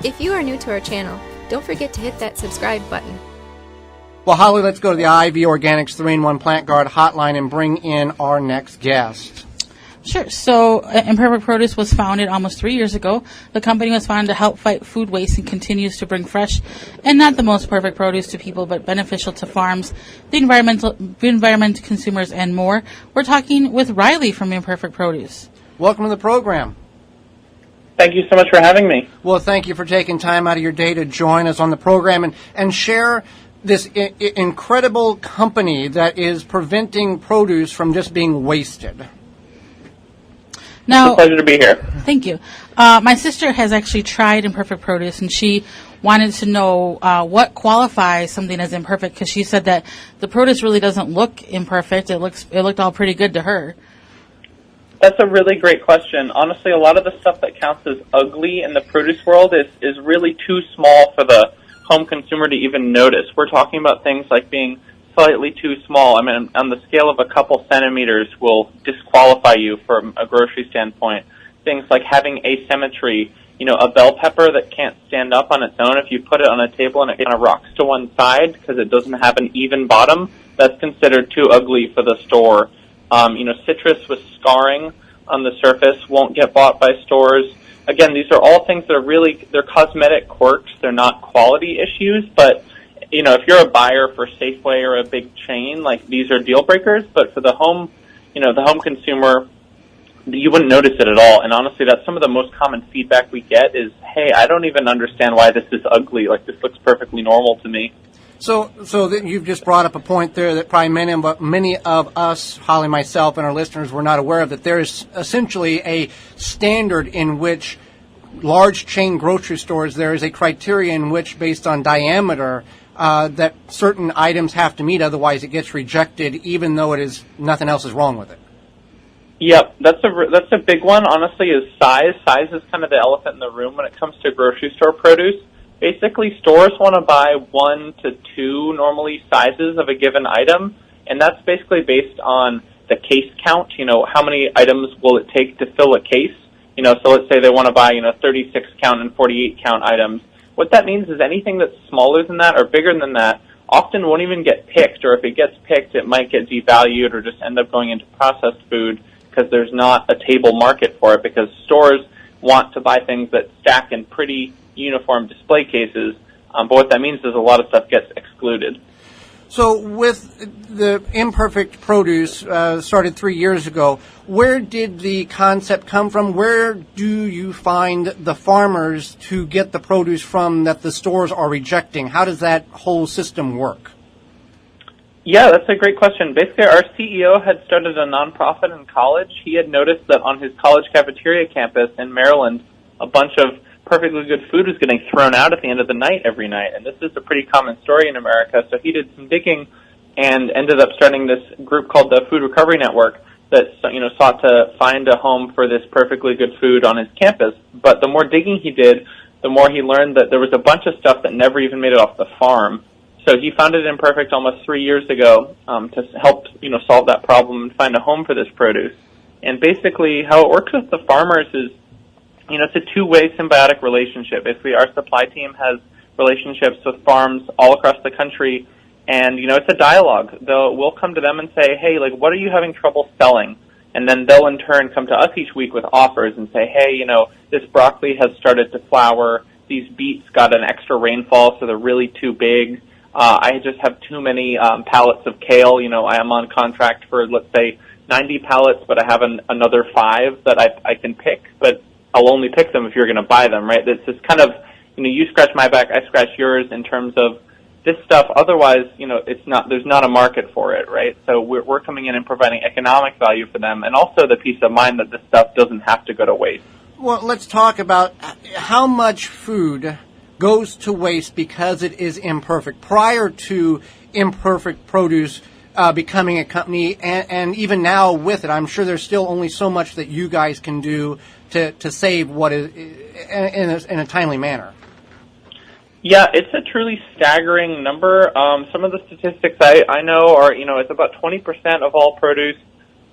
If you are new to our channel, don't forget to hit that subscribe button. Well, Holly, let's go to the IV Organics 3-in-1 Plant Guard hotline and bring in our next guest. Sure. So Imperfect Produce was founded almost 3 years ago. The company was founded to help fight food waste and continues to bring fresh and not the most perfect produce to people, but beneficial to farms, the environment, consumers, and more. We're talking with Reilly from Imperfect Produce. Welcome to the program. Thank you so much for having me. Well, thank you for taking time out of your day to join us on the program and share this incredible company that is preventing produce from just being wasted. Now, it's a pleasure to be here. Thank you. My sister has actually tried Imperfect Produce, and she wanted to know what qualifies something as imperfect, because she said that the produce really doesn't look imperfect. It looked all pretty good to her. That's a really great question. Honestly, a lot of the stuff that counts as ugly in the produce world is really too small for the home consumer to even notice. We're talking about things like being slightly too small. I mean, on the scale of a couple centimeters will disqualify you from a grocery standpoint. Things like having asymmetry, a bell pepper that can't stand up on its own. If you put it on a table and it kind of rocks to one side because it doesn't have an even bottom, that's considered too ugly for the store. Citrus with scarring on the surface won't get bought by stores. Again, these are all things that are they're cosmetic quirks. They're not quality issues, but if you're a buyer for Safeway or a big chain, these are deal breakers, but for the home consumer, you wouldn't notice it at all. And honestly, that's some of the most common feedback we get is, hey, I don't even understand why this is ugly. This looks perfectly normal to me. So you've just brought up a point there that probably many of us, Holly, myself, and our listeners were not aware of, that there is essentially a standard in which large chain grocery stores, there is a criteria in which, based on diameter, that certain items have to meet, otherwise it gets rejected, even though nothing else is wrong with it. Yep, that's a big one. Honestly, is size. Size is kind of the elephant in the room when it comes to grocery store produce. Basically, stores want to buy 1 to 2 normally sizes of a given item, and that's basically based on the case count. How many items will it take to fill a case? So let's say they want to buy 36 count and 48 count items. What that means is anything that's smaller than that or bigger than that often won't even get picked, or if it gets picked, it might get devalued or just end up going into processed food because there's not a table market for it, because stores want to buy things that stack in pretty uniform display cases, but what that means is a lot of stuff gets excluded. So with the Imperfect Produce started 3 years ago, where did the concept come from? Where do you find the farmers to get the produce from that the stores are rejecting? How does that whole system work? Yeah, that's a great question. Basically, our CEO had started a nonprofit in college. He had noticed that on his college cafeteria campus in Maryland, a bunch of perfectly good food was getting thrown out at the end of the night every night, and this is a pretty common story in America. So he did some digging and ended up starting this group called the Food Recovery Network that sought to find a home for this perfectly good food on his campus. But the more digging he did, the more he learned that there was a bunch of stuff that never even made it off the farm. So he founded Imperfect almost 3 years ago to help solve that problem and find a home for this produce. And basically, how it works with the farmers is, it's a two-way symbiotic relationship. Basically, our supply team has relationships with farms all across the country, and, it's a dialogue. We'll come to them and say, hey, what are you having trouble selling? And then they'll in turn come to us each week with offers and say, hey, this broccoli has started to flower. These beets got an extra rainfall, so they're really too big. I just have too many pallets of kale. I am on contract for, let's say, 90 pallets, but I have another 5 that I can pick, but I'll only pick them if you're going to buy them, right? It's this kind of, you scratch my back, I scratch yours in terms of this stuff. Otherwise, there's not a market for it, right? So we're coming in and providing economic value for them, and also the peace of mind that this stuff doesn't have to go to waste. Well, let's talk about how much food goes to waste because it is imperfect. Prior to Imperfect Produce becoming a company, and even now with it, I'm sure there's still only so much that you guys can do to save what is in a timely manner. Yeah, it's a truly staggering number. Some of the statistics I know are, it's about 20% of all produce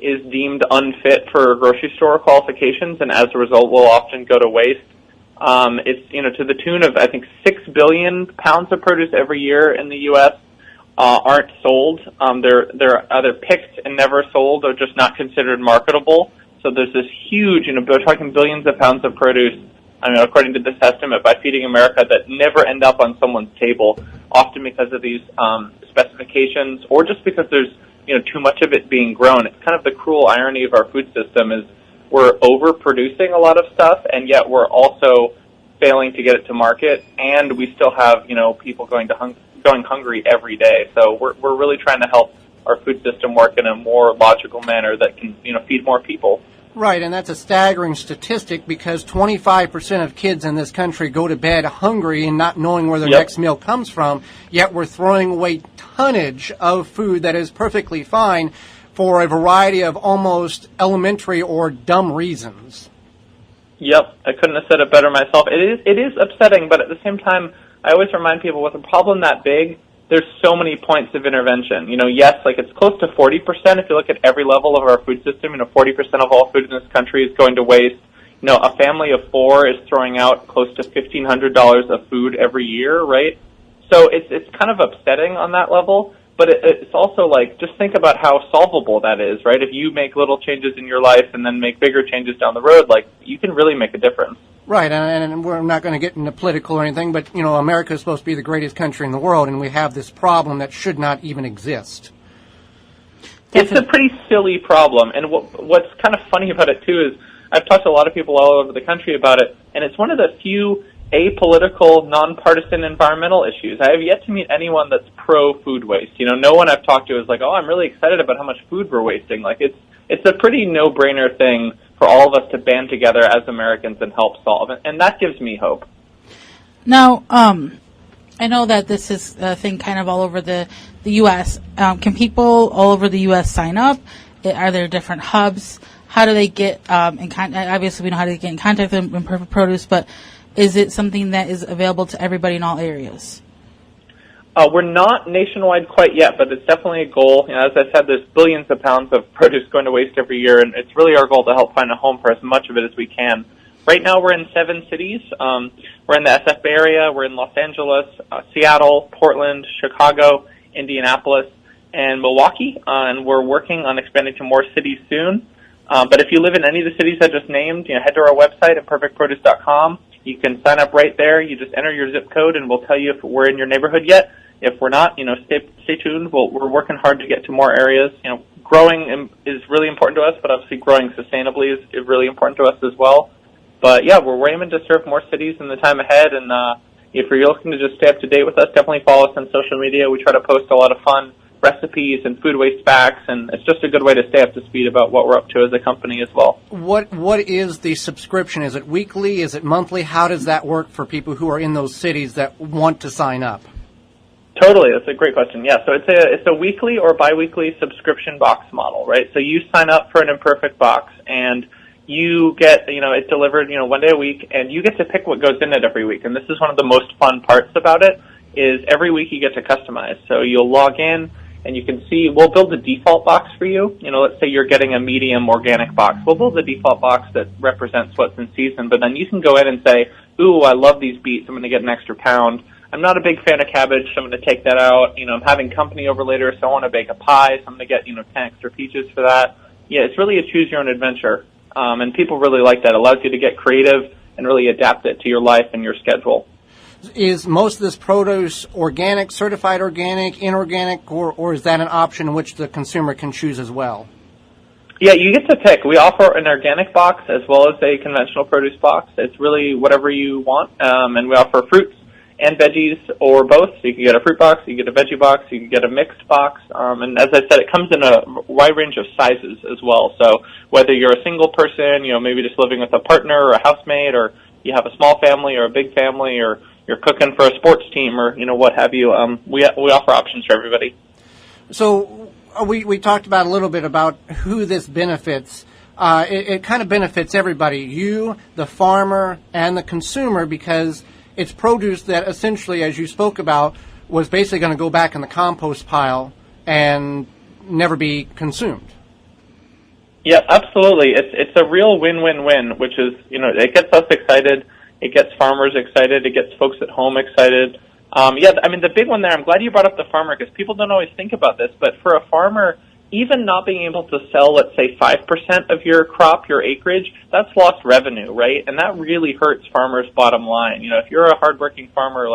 is deemed unfit for grocery store qualifications, and as a result will often go to waste. It's, to the tune of, I think, 6 billion pounds of produce every year in the U.S. Aren't sold. They're either picked and never sold or just not considered marketable. So there's this huge, we're talking billions of pounds of produce, according to this estimate by Feeding America, that never end up on someone's table, often because of these specifications or just because there's, too much of it being grown. It's kind of the cruel irony of our food system is we're overproducing a lot of stuff, and yet we're also failing to get it to market, and we still have, people going hungry every day. So we're really trying to help our food system work in a more logical manner that can, feed more people. Right, and that's a staggering statistic because 25% of kids in this country go to bed hungry and not knowing where their next meal comes from, yet we're throwing away tonnage of food that is perfectly fine for a variety of almost elementary or dumb reasons. Yep, I couldn't have said it better myself. It is upsetting, but at the same time, I always remind people with a problem that big, there's so many points of intervention. Yes, it's close to 40% if you look at every level of our food system. 40% of all food in this country is going to waste. A family of 4 is throwing out close to $1,500 of food every year, right? So it's kind of upsetting on that level, but it's also just think about how solvable that is, right? If you make little changes in your life and then make bigger changes down the road, you can really make a difference. Right, and we're not going to get into political or anything, but, America is supposed to be the greatest country in the world, and we have this problem that should not even exist. It's a pretty silly problem, and what's kind of funny about it, too, is I've talked to a lot of people all over the country about it, and it's one of the few apolitical, nonpartisan environmental issues. I have yet to meet anyone that's pro-food waste. No one I've talked to is oh, I'm really excited about how much food we're wasting. It's a pretty no-brainer thing for all of us to band together as Americans and help solve. And that gives me hope. Now, I know that this is a thing kind of all over the U.S. Can people all over the U.S. sign up? Are there different hubs? How do they get in contact? Obviously, we know how to get in contact with Imperfect Produce, but is it something that is available to everybody in all areas? We're not nationwide quite yet, but it's definitely a goal. As I said, there's billions of pounds of produce going to waste every year, and it's really our goal to help find a home for as much of it as we can. Right now, we're in 7 cities. We're in the SF Bay Area. We're in Los Angeles, Seattle, Portland, Chicago, Indianapolis, and Milwaukee, and we're working on expanding to more cities soon. But if you live in any of the cities I just named, head to our website at imperfectproduce.com. You can sign up right there. You just enter your zip code, and we'll tell you if we're in your neighborhood yet. If we're not, stay tuned. We're working hard to get to more areas. Growing is really important to us, but obviously growing sustainably is really important to us as well. But yeah, we're aiming to serve more cities in the time ahead. And if you're looking to just stay up to date with us, definitely follow us on social media. We try to post a lot of fun recipes and food waste facts, and it's just a good way to stay up to speed about what we're up to as a company as well. What is the subscription? Is it weekly? Is it monthly? How does that work for people who are in those cities that want to sign up? Totally, that's a great question. Yeah, so it's a weekly or biweekly subscription box model, right? So you sign up for an Imperfect box, and you get, it's delivered, one day a week, and you get to pick what goes in it every week. And this is one of the most fun parts about it, is every week you get to customize. So you'll log in, and you can see, we'll build a default box for you. Let's say you're getting a medium organic box. We'll build a default box that represents what's in season, but then you can go in and say, ooh, I love these beets, I'm going to get an extra pound. I'm not a big fan of cabbage, so I'm going to take that out. I'm having company over later, so I want to bake a pie, so I'm going to get, 10 extra peaches for that. Yeah, it's really a choose-your-own-adventure, and people really like that. It allows you to get creative and really adapt it to your life and your schedule. Is most of this produce organic, certified organic, inorganic, or is that an option in which the consumer can choose as well? Yeah, you get to pick. We offer an organic box as well as a conventional produce box. It's really whatever you want, and we offer fruits and veggies or both. So you can get a fruit box, you can get a veggie box, you can get a mixed box. And as I said, it comes in a wide range of sizes as well. So whether you're a single person, maybe just living with a partner or a housemate, or you have a small family or a big family, or you're cooking for a sports team, or what have you, we offer options for everybody. So we talked about a little bit about who this benefits. It kind of benefits everybody, you, the farmer, and the consumer, because it's produce that essentially, as you spoke about, was basically going to go back in the compost pile and never be consumed. Yeah, absolutely. It's a real win-win-win, which is, it gets us excited. It gets farmers excited. It gets folks at home excited. The big one there, I'm glad you brought up the farmer because people don't always think about this, but for a farmer, even not being able to sell, let's say, 5% of your crop, your acreage, that's lost revenue, right? And that really hurts farmers' bottom line. If you're a hardworking farmer,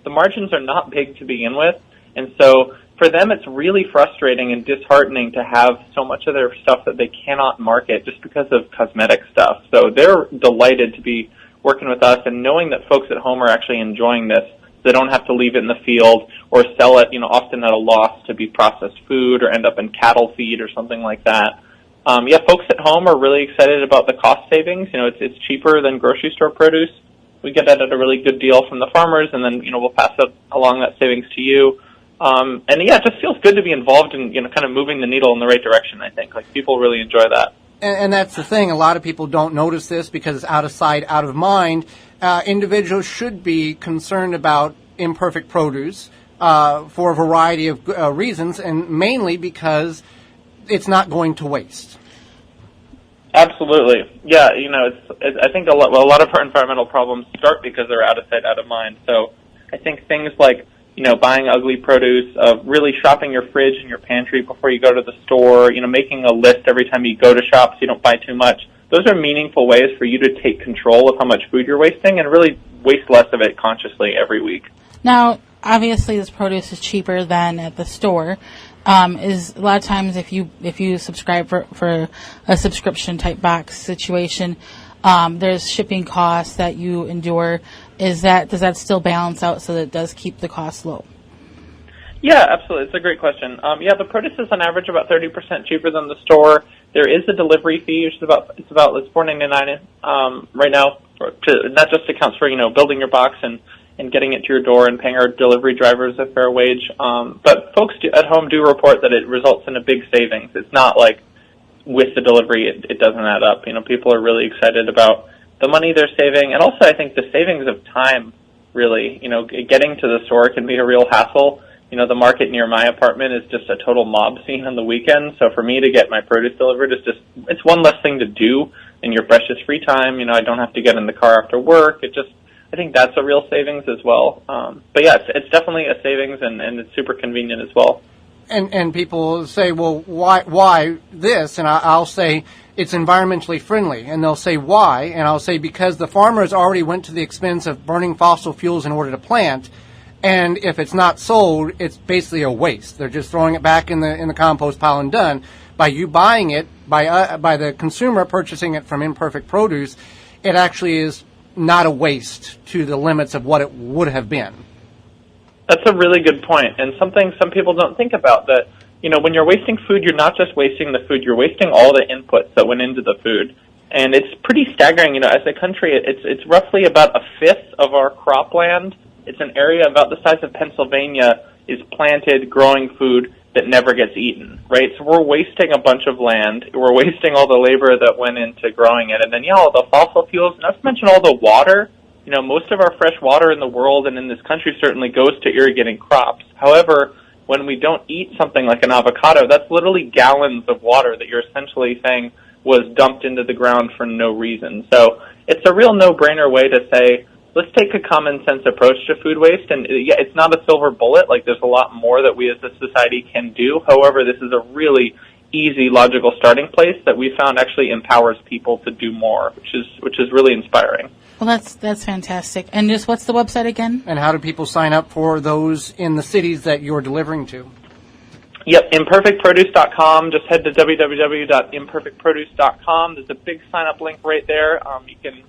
the margins are not big to begin with. And so for them, it's really frustrating and disheartening to have so much of their stuff that they cannot market just because of cosmetic stuff. So they're delighted to be working with us and knowing that folks at home are actually enjoying this. They don't have to leave it in the field or sell it, often at a loss to be processed food or end up in cattle feed or something like that. Folks at home are really excited about the cost savings. It's cheaper than grocery store produce. We get that at a really good deal from the farmers, and then, we'll pass along that savings to you. It just feels good to be involved in, kind of moving the needle in the right direction, I think. People really enjoy that. And that's the thing. A lot of people don't notice this because it's out of sight, out of mind. Individuals should be concerned about imperfect produce for a variety of reasons, and mainly because it's not going to waste. Absolutely. Yeah, I think a lot of our environmental problems start because they're out of sight, out of mind. So I think things like, buying ugly produce, really shopping your fridge and your pantry before you go to the store, making a list every time you go to shop so you don't buy too much. Those are meaningful ways for you to take control of how much food you're wasting and really waste less of it consciously every week. Now, obviously, this produce is cheaper than at the store. Is a lot of times if you subscribe for a subscription type box situation, there's shipping costs that you endure. Does that still balance out so that it does keep the cost low? Yeah, absolutely. It's a great question. The produce is on average about 30% cheaper than the store. There is a delivery fee, which is it's $4.99 right now. That just accounts for building your box and getting it to your door and paying our delivery drivers a fair wage. But folks at home do report that it results in a big savings. It's not like with the delivery it doesn't add up. People are really excited about the money they're saving, and also I think the savings of time. Really, getting to the store can be a real hassle. The market near my apartment is just a total mob scene on the weekend. So for me to get my produce delivered it's one less thing to do in your precious free time. I don't have to get in the car after work. I think that's a real savings as well. It's definitely a savings and it's super convenient as well. And people say, well, why this? And I'll say it's environmentally friendly. And they'll say, why? And I'll say, because the farmers already went to the expense of burning fossil fuels in order to plant. And if it's not sold, it's basically a waste. They're just throwing it back in the compost pile and done. By you buying it, by the consumer purchasing it from Imperfect Produce, it actually is not a waste to the limits of what it would have been. That's a really good point, and something some people don't think about, that when you're wasting food, you're not just wasting the food, you're wasting all the inputs that went into the food. And it's pretty staggering. As a country, it's roughly about a fifth of our cropland. It's an area about the size of Pennsylvania is planted growing food that never gets eaten, right? So we're wasting a bunch of land. We're wasting all the labor that went into growing it. And then, all the fossil fuels, not to mention all the water. Most of our fresh water in the world and in this country certainly goes to irrigating crops. However, when we don't eat something like an avocado, that's literally gallons of water that you're essentially saying was dumped into the ground for no reason. So it's a real no-brainer way to say, let's take a common sense approach to food waste. And it's not a silver bullet. There's a lot more that we as a society can do. However, this is a really easy, logical starting place that we found actually empowers people to do more, which is really inspiring. Well, that's fantastic. And just what's the website again? And how do people sign up for those in the cities that you're delivering to? Yep, imperfectproduce.com. Just head to www.imperfectproduce.com. There's a big sign-up link right there. You can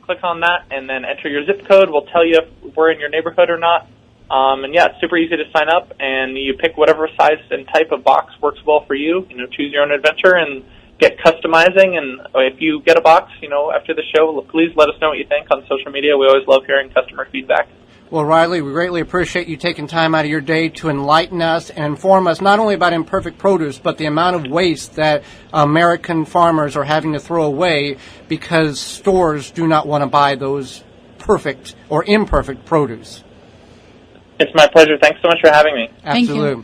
click on that and then enter your zip code. We'll tell you if we're in your neighborhood or not. It's super easy to sign up, and you pick whatever size and type of box works well for you. Choose your own adventure and get customizing. And if you get a box, after the show, please let us know what you think on social media. We always love hearing customer feedback. Well, Reilly, we greatly appreciate you taking time out of your day to enlighten us and inform us not only about Imperfect Produce, but the amount of waste that American farmers are having to throw away because stores do not want to buy those perfect or imperfect produce. It's my pleasure. Thanks so much for having me. Absolutely.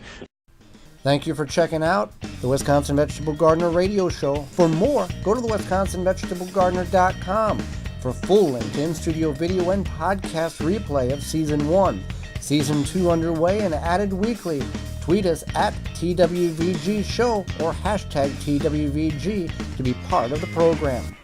Thank you for checking out the Wisconsin Vegetable Gardener radio show. For more, go to the WisconsinVegetableGardener.com. For full length in-studio video and podcast replay of Season 1, Season 2 underway and added weekly, tweet us at TWVG Show or hashtag TWVG to be part of the program.